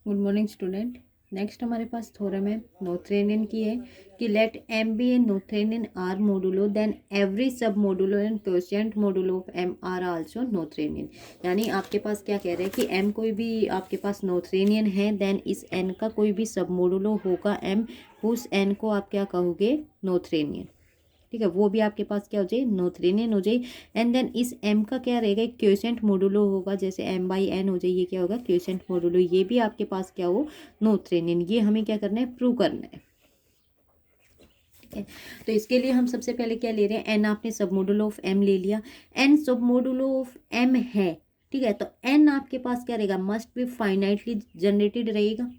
Good morning student. Next हमारे पास theorem है Noetherian की है कि let M B A Noetherian R modulo then every sub modulo and quotient modulo of M are also Noetherian. यानी आपके पास क्या कह रहे हैं कि एम कोई भी आपके पास नोथेरियन है देन इस एन का कोई भी सब मोडुलो होगा एम, उस एन को आप क्या कहोगे नोथेरियन। ठीक है, वो भी आपके पास क्या हो जाए नोथेरियन हो जाए। एंड देन इस m का क्या रहेगा क्वोशिएंट मोडुलो होगा, जैसे m बाई n हो जाए, ये क्या होगा क्वोशिएंट मोडुलो, ये भी आपके पास क्या हो नोथेरियन। ये हमें क्या करना है प्रूव करना है। ठीक है, तो इसके लिए हम सबसे पहले क्या ले रहे हैं n आपने सब मोडुलो ऑफ m ले लिया, n सब मोडुलो ऑफ m है। ठीक है, तो n आपके पास क्या रहेगा मस्ट बी फाइनाइटली जनरेटेड रहेगा,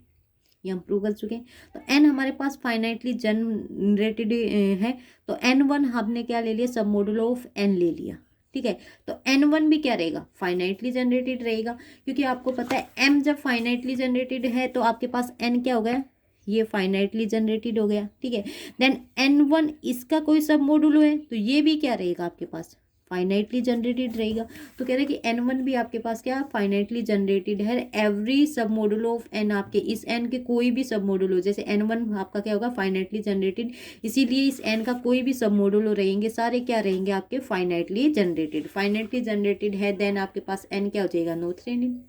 ये हम प्रूव कर चुके हैं। तो n हमारे पास फाइनाइटली जनरेटेड है, तो n1 हमने क्या ले लिया सब मोडुलो ऑफ n ले लिया। ठीक है, तो n1 भी क्या रहेगा फाइनाइटली जनरेटेड रहेगा, क्योंकि आपको पता है m जब फाइनाइटली जनरेटेड है तो आपके पास n क्या हो गया ये फाइनाइटली जनरेटेड हो गया। ठीक है, देन n1 इसका कोई सब मोडुलो है तो ये भी क्या रहेगा आपके पास फाइनाइटली जनरेटेड रहेगा। तो कह रहे हैं कि n1 भी आपके पास क्या फाइनाइटली जनरेटेड है। Every sub modulo of n आपके इस n के कोई भी सब मोडुलो, जैसे n1 आपका क्या होगा फाइनाइटली जनरेटेड, इसीलिए इस n का कोई भी सब मोडुलो रहेंगे सारे क्या रहेंगे आपके फाइनाइटली जनरेटेड। फाइनाइटली जनरेटेड है देन आपके पास n क्या हो जाएगा नोथेरियन।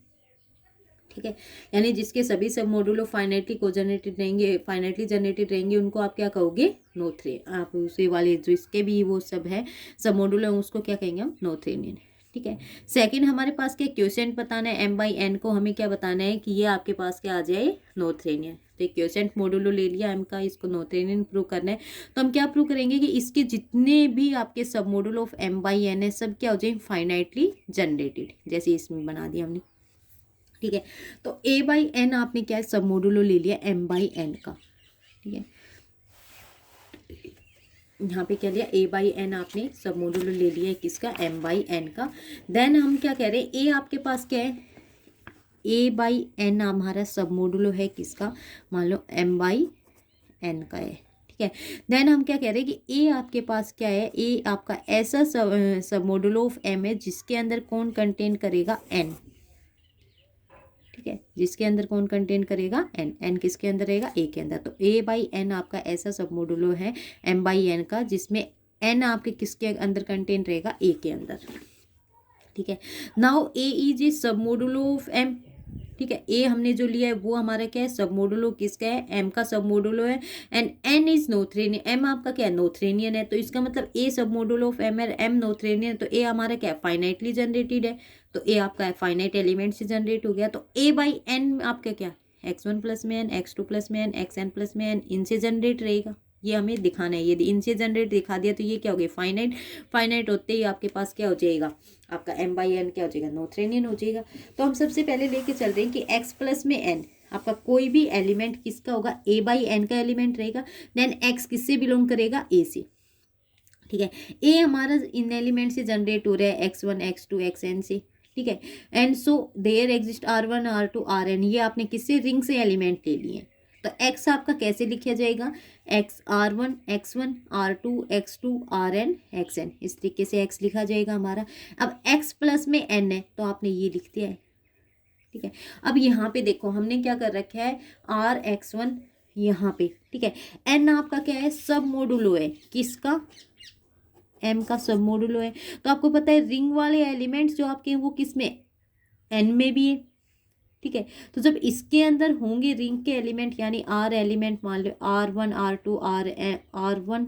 ठीक है, यानी जिसके सभी सब मोडुलो फाइनाइटली को जनरेटेड रहेंगे, फाइनाइटली जनरेटेड रहेंगे, उनको आप क्या कहोगे नोथेरियन। आप उसे वाले जो इसके भी वो सब है सब मोडुलो उसको क्या कहेंगे हम नोथेरियन। ठीक है, सेकंड हमारे पास क्या क्वोशिएंट बताना है m बाई n को, हमें क्या बताना है कि ये आपके पास क्या आ जाए नोथेरियन। तो क्वोशिएंट मोडुलो ले लिया m का, इसको नोथेरियन प्रूव करना है। तो हम क्या प्रूव करेंगे कि इसके जितने भी आपके सब modulo of m by n है सब क्या हो जाए फाइनाइटली जनरेटेड, जैसे इसमें बना दिया हमने। ठीक है, तो a बाई एन आपने क्या सब मोडुलो ले लिया m बाई एन का। ठीक है, यहाँ पे क्या लिया a बाई एन आपने सब मोडुलो ले लिया है किसका m बाई एन का। देन हम क्या कह रहे हैं a आपके पास क्या है a बाई एन हमारा सब मोडुलो है किसका मान लो m बाई एन का है। ठीक है, देन हम क्या कह रहे हैं कि a आपके पास क्या है a आपका ऐसा सब मोडुलो ऑफ m है जिसके अंदर कौन कंटेन करेगा n। ठीक है, जिसके अंदर कौन कंटेन करेगा n, n किसके अंदर रहेगा a के अंदर। तो a बाई एन आपका ऐसा सब मोडुलो है m बाई एन का जिसमें n आपके किसके अंदर कंटेन रहेगा a के अंदर। ठीक है, नाउ a इज ए सब मोडुलो ऑफ m। ठीक है, a हमने जो लिया है वो हमारा क्या है सब मोडुलो किसका है m का सब मोडुलो है। And n is Noetherian, m आपका क्या है नोथेरियन है, तो इसका मतलब a सब मोडुलो ऑफ m है, m नोथेरियन है, तो a हमारा क्या है फाइनाइटली जनरेटेड है। तो a आपका फाइनाइट एलिमेंट से जनरेट हो गया, तो a बाई n आपका क्या x1 प्लस में n, x2 प्लस में n, xn प्लस में n इनसे जनरेट रहेगा। ये हमें दिखाना है, यदि इनसे जनरेट दिखा दिया तो ये क्या हो गया फाइनाइट। फाइनाइट होते ही आपके पास क्या हो जाएगा आपका m बाई एन क्या हो जाएगा नोथेरियन हो जाएगा। तो हम सबसे पहले लेके चल रहे हैं कि x प्लस में n आपका कोई भी एलिमेंट किसका होगा a बाई एन का एलिमेंट रहेगा। देन x किससे बिलोंग करेगा a से। ठीक है, a हमारा इन एलिमेंट से जनरेट हो रहा है x1 x2 xn से। ठीक है, and so there exist r1 r2 rn, ये आपने किससे रिंग से एलिमेंट ले लिए। तो x आपका कैसे लिखा जाएगा x r1 x1 r2 x2 rn xn, इस तरीके से x लिखा जाएगा हमारा। अब x प्लस में n है तो आपने ये लिख दिया है। ठीक है, अब यहाँ पे देखो हमने क्या कर रखा है r x1 यहाँ पे। ठीक है, n आपका क्या है सब मोडुलो है किसका m का सब मोडुलो है। तो आपको पता है रिंग वाले एलिमेंट्स जो आपके हैं वो किस में n में भी है। ठीक है, तो जब इसके अंदर होंगे रिंग के एलिमेंट यानी r एलिमेंट मान लो r1 r2 r1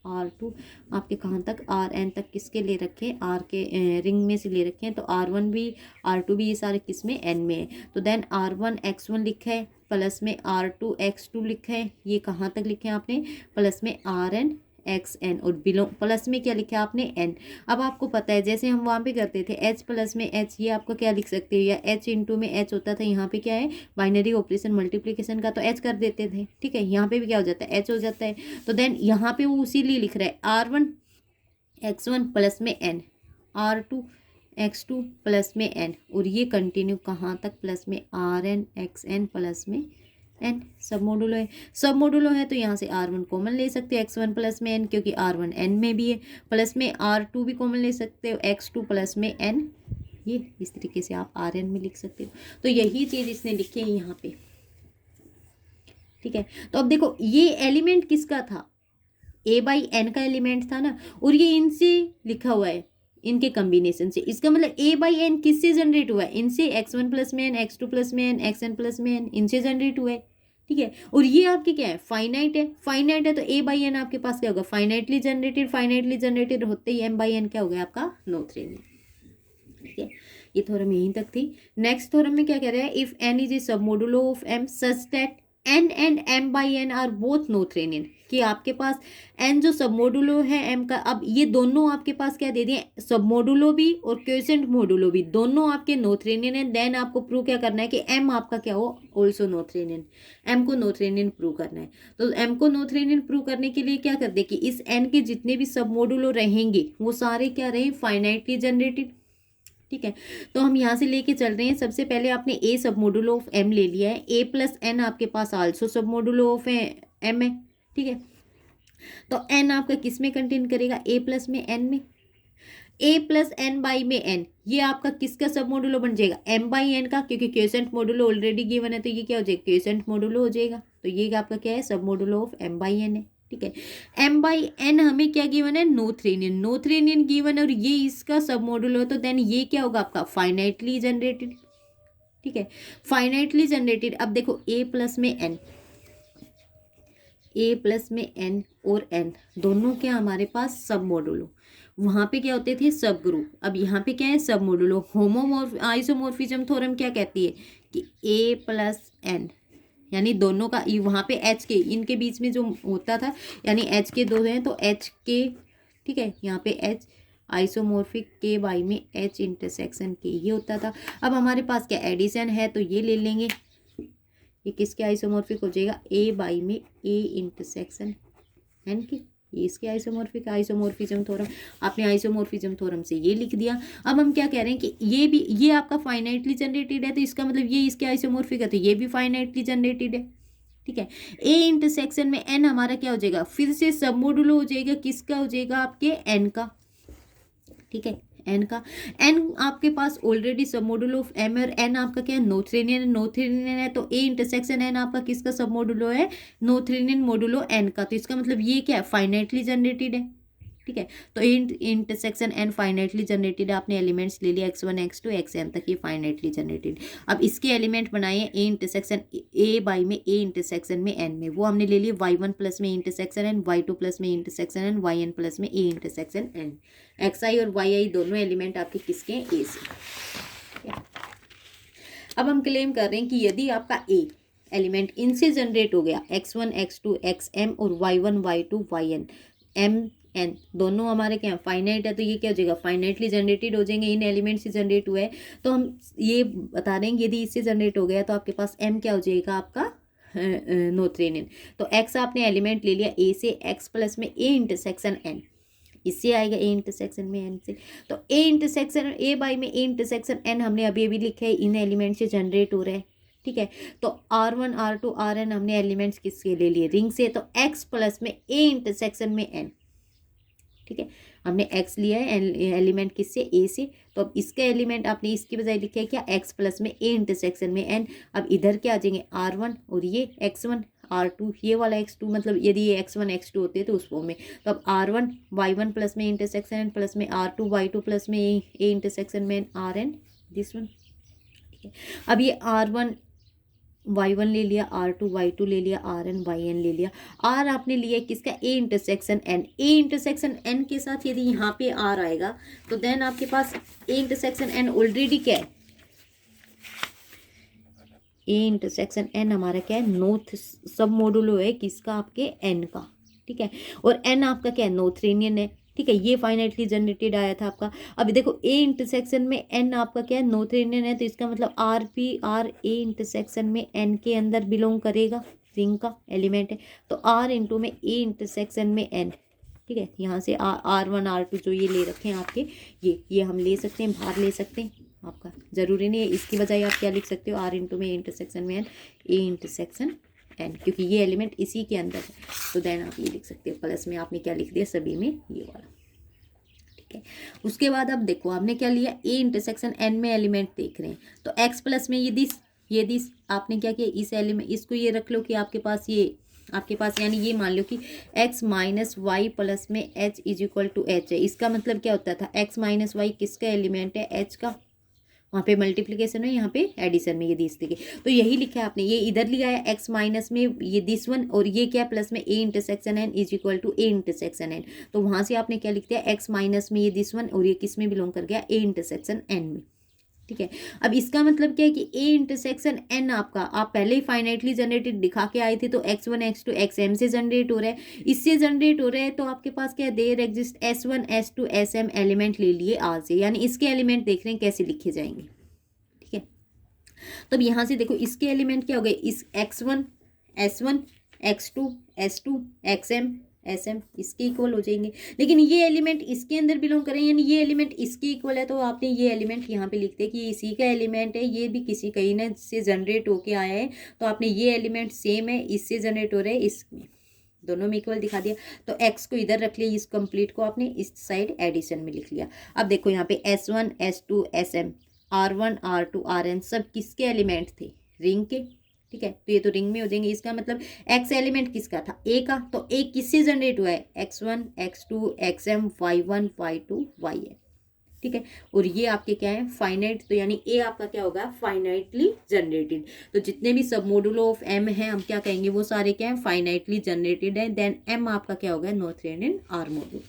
r2 आपके कहाँ तक rn तक किसके ले रखे हैं r के रिंग में से ले रखे हैं, तो r1 भी r2 भी ये सारे किस में n में है। तो देन r1 x1 लिखा है प्लस में r2 x2 लिखा है, ये कहाँ तक लिखे हैं आपने प्लस में rn xn और बिलोंग प्लस में क्या लिखा है आपने n। अब आपको पता है जैसे हम वहाँ पे करते थे h प्लस में h, ये आपका क्या लिख सकते हो या h इंटू में h होता था, यहाँ पे क्या है बाइनरी ऑपरेशन मल्टीप्लिकेशन का तो h कर देते थे। ठीक है, यहाँ पे भी क्या हो जाता है h हो जाता है। तो देन यहाँ पे वो उसीलिए लिख रहा है r1 x1 प्लस में n r2 x2 प्लस में n और ये कंटिन्यू कहाँ तक प्लस में rn xn प्लस में n सब मोडुलो है। सब मोडुलो है तो यहाँ से r1 कॉमन ले सकते हो x1 प्लस में n क्योंकि r1 n में भी है, प्लस में r2 भी कॉमन ले सकते हो x2 प्लस में n, ये इस तरीके से आप rn में लिख सकते हो। तो यही चीज़ इसने लिखी है यहाँ पे। ठीक है। तो अब देखो ये एलिमेंट किसका था, ए बाई एन का एलिमेंट था ना, और ये इनसे लिखा हुआ है, इनके कॉम्बिनेशन से। इसका मतलब ए बाई एन किससे जनरेट हुआ है, इनसे, एक्स वन प्लस में एन, एक्स टू प्लस में एन, एक्स एन प्लस में एन, इनसे जनरेट हुआ है। ठीक है। और ये आपके क्या है, फाइनाइट है। फाइनाइट है तो ए बाई एन आपके पास क्या होगा, फाइनाइटली जनरेटेड। फाइनाइटली जनरेटेड होते ही एम बाई एन क्या हो गया आपका, नोथेरियन। ठीक है। ये थ्योरम यहीं तक थी। नेक्स्ट थ्योरम में क्या कह रहा है, if N is a sub modulo of M such that N and M by N are both Noetherian, कि आपके पास एन जो सब मॉडुलो है एम का, अब ये दोनों आपके पास क्या दे दिए, सब मॉडुलो भी और क्वोशेंट मॉडुलो भी, दोनों आपके नोथेरियन है। देन आपको प्रूव क्या करना है कि एम आपका क्या हो, ऑल्सो नोथेरियन। एम को नोथेरियन प्रूव करना है। तो एम को नोथेरियन प्रूव करने के लिए क्या कर दे कि इस एन के जितने भी सब मॉडुलो रहेंगे वो सारे क्या रहे, फाइनाइटली जनरेटेड। ठीक है। तो हम यहाँ से लेके चल रहे हैं। सबसे पहले आपने ए सब मॉडुलो ऑफ एम ले लिया है, ए प्लस एन आपके पास आल्सो सब मॉडुलो ऑफ एम है। ठीक है। तो एन आपका किस में कंटेन करेगा, ए प्लस में एन में। ए प्लस एन बाई में एन, ये आपका किसका सब मॉडुलो बन जाएगा, एम बाई एन का, क्योंकि क्वोशेंट मॉडुलो ऑलरेडी गिवन है तो ये क्या हो जाएगा, क्वोशेंट मॉडुलो हो जाएगा। तो ये आपका क्या है, sub modulo of M by N है। ठीक है। एम बाई एन हमें क्या गिवन है, नोथेरियन। नोथेरियन गिवन है और ये इसका सब मॉडुलो है, तो देन ये क्या होगा आपका, फाइनाइटली जनरेटेड। ठीक है। Finitely generated. अब देखो ए प्लस में एन, ए प्लस में एन और एन दोनों क्या हमारे पास सब मॉडुलो, वहां पे क्या होते थे, सब ग्रुप। अब यहाँ पे क्या है, सब मॉडुलो। आइसोमॉर्फिज्म थ्योरम क्या कहती है कि ए प्लस एन, यानी दोनों का, वहाँ पे एच के इनके बीच में जो होता था, यानी एच के दो हैं तो एच के, ठीक है, यहाँ पे एच आइसोमॉर्फिक के बाई में एच इंटरसेक्शन के, ये होता था। अब हमारे पास क्या एडिशन है तो ये ले लेंगे, ये किसके आइसोमॉर्फिक हो जाएगा, ए बाई में ए इंटरसेक्शन एन के, ये इसके आइसोमॉर्फिक। आइसोमॉर्फिज्म थ्योरम, आपने आइसोमॉर्फिज्म थ्योरम से ये लिख दिया। अब हम क्या कह रहे हैं कि ये भी, ये आपका फाइनाइटली जनरेटेड है तो इसका मतलब ये इसके आइसोमॉर्फिक है तो ये भी फाइनाइटली जनरेटेड है। ठीक है। ए इंटरसेक्शन में एन हमारा क्या हो जाएगा, फिर से सब मॉडुलो हो जाएगा, किसका हो जाएगा, आपके एन का। ठीक है, एन का। एन आपके पास ऑलरेडी सब मॉडुलो ऑफ एम और एन आपका क्या है, नोथेरियन। नोथेरियन है तो ए इंटरसेक्शन एन आपका किसका सब मॉडुलो है, नोथेरियन मॉडुलो एन का। तो इसका मतलब ये क्या है, फाइनाइटली जनरेटेड है। ठीक है। तो इंटरसेक्शन एन फाइनाइटली जनरेटेड, आपने एलिमेंट्स ले लिया X one X two X N तक, ये फाइनाइटली जनरेटेड। अब इसके एलिमेंट बनाए ए इंटरसेक्शन ए बाई में ए इंटरसेक्शन में एन में, वो हमने ले लिए वाई वन प्लस में intersection N, Y two plus में intersection N, Y N plus में A intersection N. X I और वाई आई दोनों एलिमेंट आपके किसके हैं, ए से। अब हम क्लेम कर रहे हैं कि यदि आपका ए एलिमेंट इनसे जनरेट हो गया, X one X two X M और Y one Y two Y N, M N दोनों हमारे क्या फाइनाइट है, तो ये क्या हो जाएगा, फाइनाइटली जनरेटेड हो जाएंगे, इन एलिमेंट से जनरेट हुआ है। तो हम ये बता रहे हैं यदि इससे जनरेट हो गया तो आपके पास एम क्या हो जाएगा आपका, नोथेरियन। तो एक्स आपने एलिमेंट ले लिया ए से, एक्स प्लस में ए इंटरसेक्शन एन, इससे आएगा ए इंटरसेक्शन में एन से। तो ए इंटरसेक्शन ए बाई में ए इंटरसेक्शन एन हमने अभी अभी लिखा है, इन एलिमेंट से जनरेट हो रहा है। ठीक है। तो R one R two R N हमने एलिमेंट्स किसके ले लिए, रिंग से। तो एक्स प्लस में ए इंटरसेक्शन में एन, ठीक है, हमने एक्स लिया है एलिमेंट किससे, ए से। तो अब इसका एलिमेंट आपने इसकी बजाय लिखा है क्या, एक्स प्लस में ए इंटरसेक्शन में एन। अब इधर क्या आ जाएंगे, आर वन और ये एक्स वन, आर टू ये वाला एक्स टू, मतलब यदि ये एक्स वन एक्स टू होते हैं तो उस फॉर्म में। तो अब R one Y one plus में इंटरसेक्शन एन प्लस में R two Y two plus में ए इंटरसेक्शन में N, R N this one. ठीक है। अब ये आर वन वाई वन ले लिया, आर टू वाई टू ले लिया, आर एन वाई एन ले लिया। आर आपने लिया किसका, A intersection N. A intersection N के साथ यदि यहाँ पे आर आएगा तो देन आपके पास ए इंटरसेक्शन एन ऑलरेडी क्या है, ए इंटरसेक्शन एन हमारा क्या है, नोथ सब मॉडुलो है किसका, आपके एन का। ठीक है। और एन आपका क्या है, नोथेरियन है। ठीक है। ये फाइनाइटली जनरेटेड आया था आपका। अभी देखो ए इंटरसेक्शन में एन आपका क्या है, नोथेरियन है, तो इसका मतलब R P R A intersection में एन के अंदर बिलोंग करेगा, रिंग का एलिमेंट है। तो आर इंटू में ए इंटरसेक्शन में एन। ठीक है। यहाँ से आर वन आर टू जो ये ले रखे हैं आपके, ये हम ले सकते हैं, बाहर ले सकते हैं, आपका ज़रूरी नहीं है। इसकी बजाय आप क्या लिख सकते हो, आर इंटू में इंटरसेक्शन में एन, ए इंटरसेक्शन एन, क्योंकि ये एलिमेंट इसी के अंदर है। तो देन आप ये लिख सकते हो, प्लस में आपने क्या लिख दिया सभी में, ये वाला। ठीक है। उसके बाद अब देखो आपने क्या लिया, ए इंटरसेक्शन एन में एलिमेंट देख रहे हैं। तो एक्स प्लस में यदि यदि आपने क्या किया, इस एलिमेंट इसको ये रख लो कि आपके पास यानी ये मान लो कि x माइनस वाई प्लस में h is equal to H है। इसका मतलब क्या होता था, x माइनस वाई किसका एलिमेंट है, h का। वहाँ पे मल्टीप्लिकेशन है, यहाँ पे एडिशन में, यदि इस तरीके तो यही लिखा है आपने, ये इधर लिया है x माइनस में ये दिस वन, और ये क्या प्लस में a intersection n is equal to a intersection n। तो वहाँ से आपने क्या लिख दिया, x माइनस में ये दिस वन, और ये किस में बिलोंग कर गया, a इंटरसेक्शन n में। ठीक है, अब इसका मतलब क्या है कि a इंटरसेक्शन n आपका, आप पहले ही फाइनाइटली जनरेटेड दिखा के आए थे, तो x1 x2 xm से जनरेट हो रहा है, इससे जनरेट हो रहा है, तो आपके पास क्या there exist s1 s2 sm element ले लिए आज से, यानी इसके एलिमेंट देख रहे हैं कैसे लिखे जाएंगे। ठीक है, तो अब यहाँ से देखो इसके एलिमेंट क्या हो गए, इस x1 s1 x2 s2 xm sm इसके इक्वल हो जाएंगे, लेकिन ये एलिमेंट इसके अंदर बिलोंग करें, यानी ये एलिमेंट इसके इक्वल है, तो आपने ये एलिमेंट यहाँ पे लिखते हैं कि इसी का एलिमेंट है, ये भी किसी कहीं ना से जनरेट होके आया है, तो आपने ये एलिमेंट सेम है, इससे जनरेट हो रहा है, इसमें दोनों में इक्वल दिखा दिया, तो x को इधर रख लिया, इस कंप्लीट को आपने इस साइड एडिशन में लिख लिया। अब देखो यहाँ पे s1 s2 sm r1 r2 rn सब किसके एलिमेंट थे, रिंग के। ठीक है, तो ये तो रिंग में हो जाएंगे, इसका मतलब x एलिमेंट किसका था, a का, तो a किससे जनरेट हुआ है, x1 x2 xm y1 y2 yn। ठीक है, और ये आपके क्या है, फाइनाइट, तो यानी a आपका क्या होगा, फाइनाइटली जनरेटेड। तो जितने भी सब मॉड्यूलो ऑफ m है हम क्या कहेंगे, वो सारे क्या है, फाइनाइटली जनरेटेड है। देन m आपका क्या होगा, नोथेरियन आर मॉड्यूल।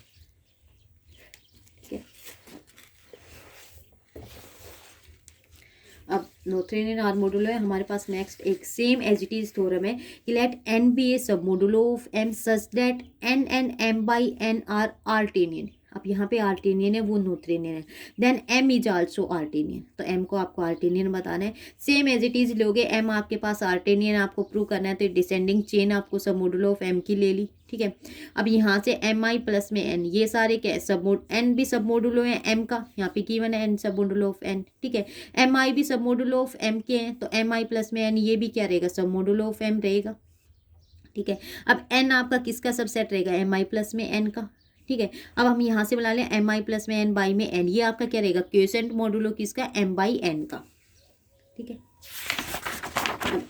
अब नोथेरियन आर मॉड्यूलो है हमारे पास। नेक्स्ट एक same as it is theorem है कि let n be A sub modulo of m such that n and m by n are Artinian. अब यहाँ पे आर्टेनियन है, वो नोथेरियन है। Then m is also Artinian, तो m को आपको आर्टेनियन बताना है। सेम एज इट इज लोगे, m आपके पास आर्टेनियन आपको प्रूव करना है, तो डिसेंडिंग चेन आपको सब मॉड्यूलो ऑफ m की ले ली। ठीक है, अब यहाँ से एम आई प्लस में एन, ये सारे क्या सब मोड, एन भी सब मॉड्यूलो है एम का, यहाँ पे गिवन है एन सब मॉड्यूलो ऑफ एन। ठीक है, एम आई भी सब मॉड्यूलो ऑफ एम के हैं, तो एम आई प्लस में एन ये भी क्या रहेगा, सब मॉड्यूलो ऑफ एम रहेगा। ठीक है, अब एन आपका किसका सबसेट रहेगा, एम आई प्लस में एन का। ठीक है, अब हम यहाँ से बना लें एम आई प्लस में एन बाई में एन, ये आपका क्या रहेगा, क्वोशेंट मॉड्यूलो किसका, एम बाई एन का। ठीक है,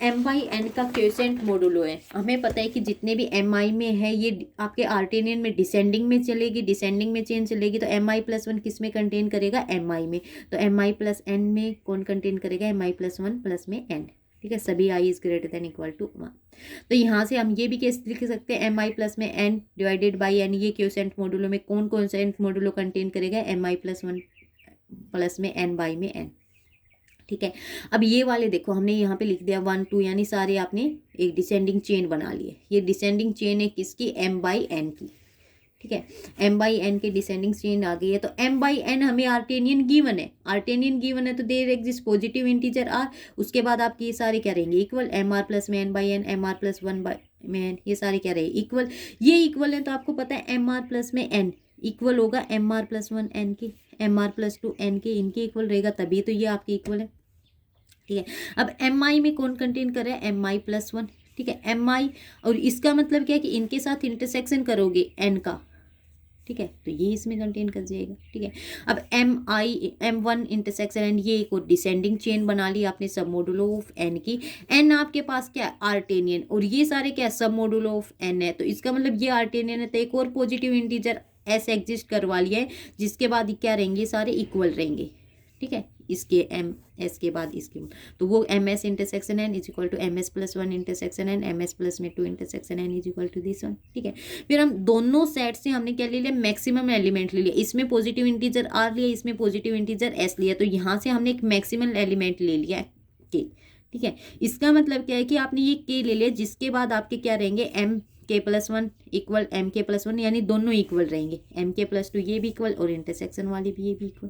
एम बाई एन का क्वोशेंट मॉड्यूलो है, हमें पता है कि जितने भी एम आई में है ये आपके आर्टेनियन में डिसेंडिंग में चलेगी, डिसेंडिंग में चेन चलेगी, तो एम आई प्लस वन किस में कंटेन करेगा, एम आई में, तो एम आई प्लस एन में कौन कंटेन करेगा, M I plus one plus में एन। ठीक है, सभी I is greater than equal to 1। तो यहाँ से हम ये भी कैसे लिख सकते हैं, एम आई प्लस में एन डिवाइडेड बाई एन, ये क्वोशेंट मॉड्यूलो में कौन कौन सा मॉड्यूलो कंटेन करेगा, M I plus one plus में एन बाई में एन। ठीक है, अब ये वाले देखो हमने यहाँ पे लिख दिया 1 2, यानी सारे आपने एक डिसेंडिंग चेन बना लिए। ये डिसेंडिंग चेन है किसकी, एम बाई एन की। ठीक है, एम बाई एन के डिसेंडिंग चेन आ गई है, तो एम बाई एन हमें आर्टेनियन गिवन है, आर्टेनियन गिवन है, तो there exist positive integer R, उसके बाद आपके ये सारे क्या रहेंगे, इक्वल, एम आर प्लस में N by N, M R plus one by में एन, ये सारे क्या रहे, इक्वल। ये इक्वल है, तो आपको पता है एम आर प्लस में एन इक्वल होगा M R plus one N के, M R plus two N के, इनके इक्वल रहेगा, तभी तो ये आपके इक्वल है। ठीक है, अब एम आई में कौन कंटेन कर रहा है, एम आई प्लस वन। ठीक है, एम आई, और इसका मतलब क्या है कि इनके साथ इंटरसेक्शन करोगे एन का। ठीक है, तो ये इसमें कंटेन कर जाएगा। ठीक है, अब M I M one intersection N, ये एक और डिसेंडिंग चेन बना ली आपने सब मॉड्यूलो ऑफ एन की। एन आपके पास क्या है, आर्टेनियन, और ये सारे क्या सब मॉड्यूलो ऑफ एन है, तो इसका मतलब ये आर्टेनियन है, तो एक और पॉजिटिव इंटीजर एस एग्जिस्ट करवा लिया है, जिसके बाद क्या रहेंगे, सारे इक्वल रहेंगे। ठीक है, इसके एम एस के बाद इसके, तो वो M S intersection N is equal to M S plus one intersection N, M S plus M two intersection N is equal to this one. ठीक है, फिर हम दोनों सेट से हमने क्या ले लिया, मैक्सिमम एलिमेंट ले लिया, इसमें पॉजिटिव इंटीजर आर लिया, इसमें पॉजिटिव इंटीजर एस लिया, तो यहाँ से हमने एक मैक्सिमम एलिमेंट ले लिया के। ठीक है, इसका मतलब क्या है कि आपने ये के ले लिया, जिसके बाद आपके क्या रहेंगे, एम के प्लस वन इक्वल एम के प्लस वन, यानी दोनों इक्वल रहेंगे, एम के प्लस टू ये भी इक्वल, और इंटरसेक्शन वाली भी ये भी इक्वल।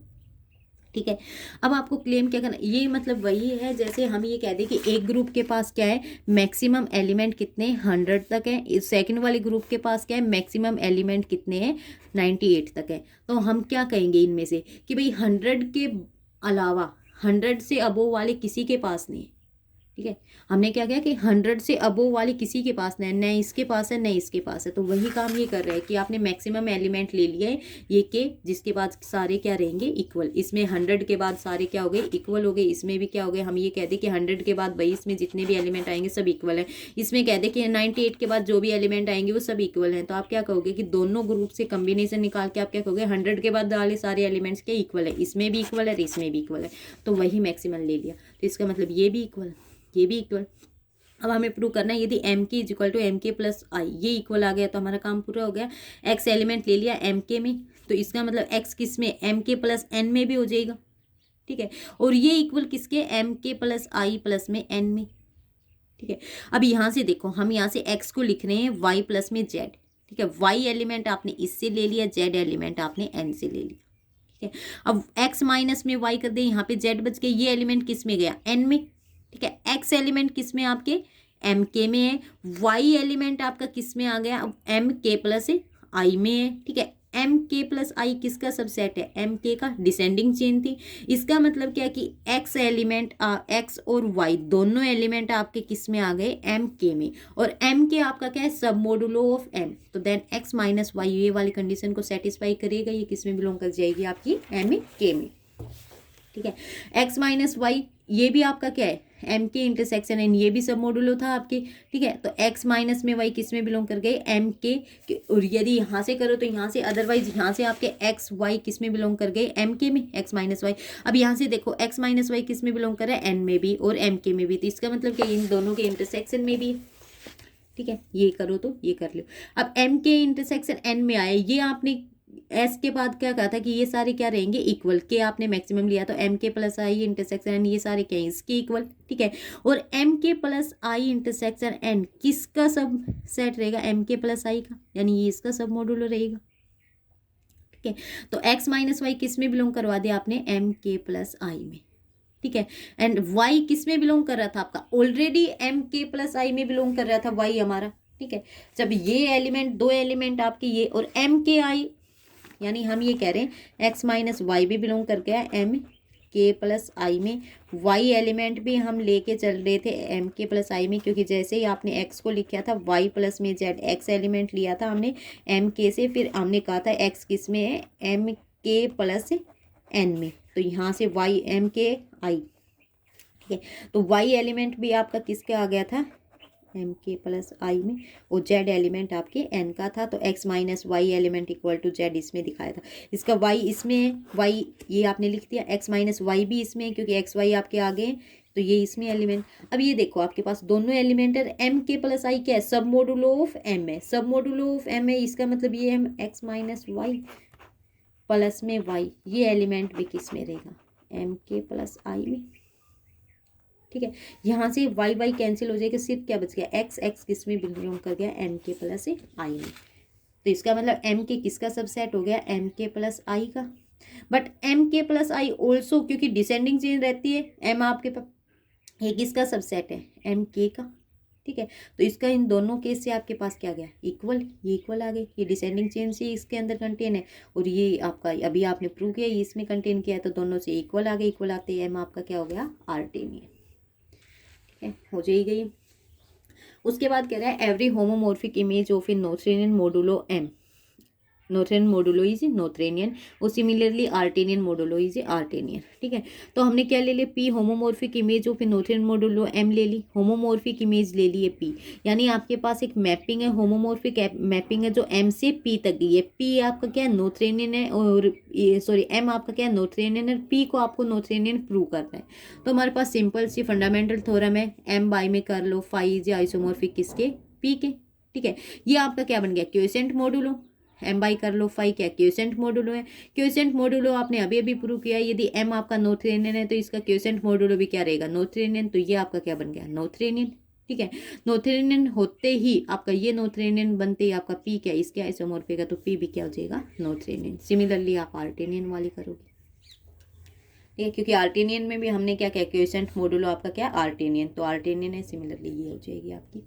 ठीक है, अब आपको क्लेम क्या करना, ये मतलब वही है जैसे हम ये कह दें कि एक ग्रुप के पास क्या है, मैक्सिमम एलिमेंट कितने 100 तक है, सेकंड वाले ग्रुप के पास क्या है, मैक्सिमम एलिमेंट कितने हैं 98 तक है। तो हम क्या कहेंगे इनमें से कि भाई 100 के अलावा 100 से अबोव वाले किसी के पास नहीं है। ठीक है, हमने क्या किया कि 100 से अबोव वाले किसी के पास नहीं, न इसके पास है न इसके पास है, तो वही काम ये कर रहा है कि आपने मैक्सिमम एलिमेंट ले लिया है ये के, जिसके बाद सारे क्या रहेंगे इक्वल। इसमें 100 के बाद सारे क्या हो गए इक्वल हो गए, इसमें भी क्या हो गए, हम ये कह दें कि 100 के बाद भाई इसमें जितने भी एलिमेंट आएंगे सब इक्वल है, इसमें कह दें कि 98 के बाद जो भी एलिमेंट आएंगे वो सब इक्वल हैं। तो आप क्या कहोगे कि दोनों ग्रुप से कम्बिनेशन निकाल के आप क्या कहोगे 100 के बाद वाले सारे एलिमेंट्स क्या इक्वल है, इसमें भी इक्वल है इसमें भी इक्वल है, तो वही मैक्सिमम ले लिया। तो इसका मतलब ये भी इक्वल ये भी इक्वल। अब हमें प्रूव करना है यदि एम के इज इक्वल टू एम के प्लस आई, ये इक्वल आ गया तो हमारा काम पूरा हो गया। एक्स एलिमेंट ले लिया एम के में, तो इसका मतलब एक्स किस में एम के प्लस एन में भी हो जाएगा, ठीक है, और ये इक्वल किसके एम के प्लस आई प्लस में एन में, ठीक है। अब यहाँ से देखो हम यहाँ से एक्स को लिख रहे हैं वाई प्लस में जेड, ठीक है, वाई एलिमेंट आपने इससे ले लिया, जेड एलिमेंट आपने एन से ले लिया, ठीक है। अब एक्स माइनस में वाई कर दे, यहाँ पे जेड बच गया, ये एलिमेंट किस में गया एन में, ठीक है, एक्स एलिमेंट किस में आपके एम के में है, वाई एलिमेंट आपका किस में आ गया अब एम के प्लस आई में है, ठीक है। एम के प्लस आई किसका सबसेट है, एम के का, डिसेंडिंग चेन थी। इसका मतलब क्या कि एक्स एलिमेंट एक्स और वाई दोनों एलिमेंट आपके किस में आ गए एम के में, और एम के आपका क्या है सब मोडुलो ऑफ एम, तो देन एक्स माइनस वाई ये वाली कंडीशन को सेटिस्फाई करेगा, ये किस में बिलोंग कर जाएगी आपकी एम के में, ठीक है। एक्स माइनस वाई ये भी आपका क्या है एम के इंटरसेक्शन एन, ये भी सब मॉडुलो था आपके, ठीक है। तो एक्स माइनस में वाई किस में बिलोंग कर गए एम के, और यदि यहाँ से करो तो यहाँ से, अदरवाइज यहाँ से आपके एक्स वाई किस में बिलोंग कर गए एम के में, एक्स माइनस वाई। अब यहाँ से देखो एक्स माइनस वाई किस में बिलोंग कर रहा है एन में भी और एम के में भी, तो इसका मतलब क्या इन दोनों के इंटरसेक्शन में भी, ठीक है। ये करो तो ये कर लो। अब एम के इंटरसेक्शन एन में आए, ये आपने एस के बाद क्या कहा था कि ये सारे क्या रहेंगे इक्वल, के आपने मैक्सिमम लिया तो एम के प्लस आई इंटरसेक्शन एन ये सारे क्या है इसके इक्वल, ठीक है। और एम के प्लस आई इंटरसेक्शन एन किसका सब सेट रहेगा एम के प्लस आई का, यानी ये इसका सब मॉड्यूलो रहेगा, ठीक है। तो एक्स माइनस वाई किस में बिलोंग करवा दिया आपने एम के प्लस आई में, ठीक है। एंड वाई किस में बिलोंग कर रहा था आपका ऑलरेडी एम के प्लस आई में बिलोंग कर रहा था वाई हमारा, ठीक है। जब ये एलिमेंट दो एलिमेंट आपके ये और एम के आई, यानी हम ये कह रहे हैं एक्स माइनस वाई भी बिलोंग कर गया एम के प्लस आई में, वाई एलिमेंट भी हम लेके चल रहे थे एम के प्लस आई में, क्योंकि जैसे ही आपने एक्स को लिखा था वाई प्लस में जेड, एक्स एलिमेंट लिया था हमने एम के से, फिर हमने कहा था एक्स किस में है एम के प्लस एन में, तो यहाँ से वाई एम के आई, ठीक है। तो वाई एलिमेंट भी आपका किसके आ गया था एम के प्लस आई में, और जेड एलिमेंट आपके एन का था, तो X minus Y element equal to Z इसमें दिखाया था। इसका वाई इसमें है, वाई ये आपने लिख दिया, एक्स माइनस वाई भी इसमें है क्योंकि एक्स वाई आपके आ गए, तो ये इसमें एलिमेंट। अब ये देखो आपके पास दोनों एलिमेंट है, एम के प्लस आई क्या है सब मोडुलो ऑफ एम है, सब मोडुलो ऑफ एम है, इसका मतलब ये है एक्स माइनस वाई प्लस में वाई, ये एलिमेंट भी किस में रहेगा एम के प्लस आई में, ठीक है। यहाँ से वाई वाई कैंसिल हो जाएगा, सिर्फ क्या बच गया एक्स, एक्स किस में बिलोंग कर गया एम के प्लस आई में, तो इसका मतलब एम के किसका सबसेट हो गया एम के प्लस आई का। बट एम के प्लस आई ऑल्सो क्योंकि डिसेंडिंग चेन रहती है एम आपके पास, ये किसका सबसेट है एम के का, ठीक है। तो इसका इन दोनों केस से आपके पास क्या गया इक्वल, ये इक्वल आ गए, ये डिसेंडिंग चेन से इसके अंदर कंटेन है, और ये आपका अभी आपने प्रूव किया ये इसमें कंटेन किया है, तो दोनों से इक्वल आ गए, इक्वल आते ही एम आपका क्या हो गया आर्टेनियन, हो जाएगी। उसके बाद कह रहा है every homomorphic image of a Noetherian modulo M, Noetherian modulo is Noetherian, और similarly Artinian modulo is Artinian, ठीक है। तो हमने क्या ले लिया P homomorphic image of a Noetherian modulo M ले ली, होमोमॉर्फिक इमेज ले ली है पी, यानी आपके पास एक मैपिंग है, होमोमॉर्फिक मैपिंग है जो एम से पी तक गई है, पी आपका क्या है नोथेरियन है, और सॉरी एम आपका क्या है नोथेरियन है, पी को आपको नोथेरियन प्रूव करना है। तो हमारे पास सिंपल सी फंडामेंटल थ्योरम है, एम बाई में कर लो फाई इज आइसोमॉर्फिक किसके पी के, ठीक है। ये आपका क्या बन गया क्वोशिएंट मोडुलो, एम बाई कर लो फाई क्या क्वोशिएंट मोडुलो है, क्वोशिएंट मोडुलो आपने अभी अभी प्रूव किया, यदि एम आपका नोथेरियन है तो इसका क्वोशिएंट मोडुलो भी क्या रहेगा नोथेरियन, तो ये आपका क्या बन गया नोथेरियन, ठीक है। नोथेरियन होते ही आपका ये नोथेरियन बनते ही आपका पी क्या इसके आइसोमॉर्फिक है, तो पी भी क्या हो जाएगा नोथेरियन। सिमिलरली आप आर्टेनियन वाली करोगे, ठीक है, क्योंकि आर्टेनियन में भी हमने क्या क्या क्वोशिएंट मोडुलो आपका क्या आर्टेनियन, तो आर्टेनियन है, सिमिलरली ये हो जाएगी आपकी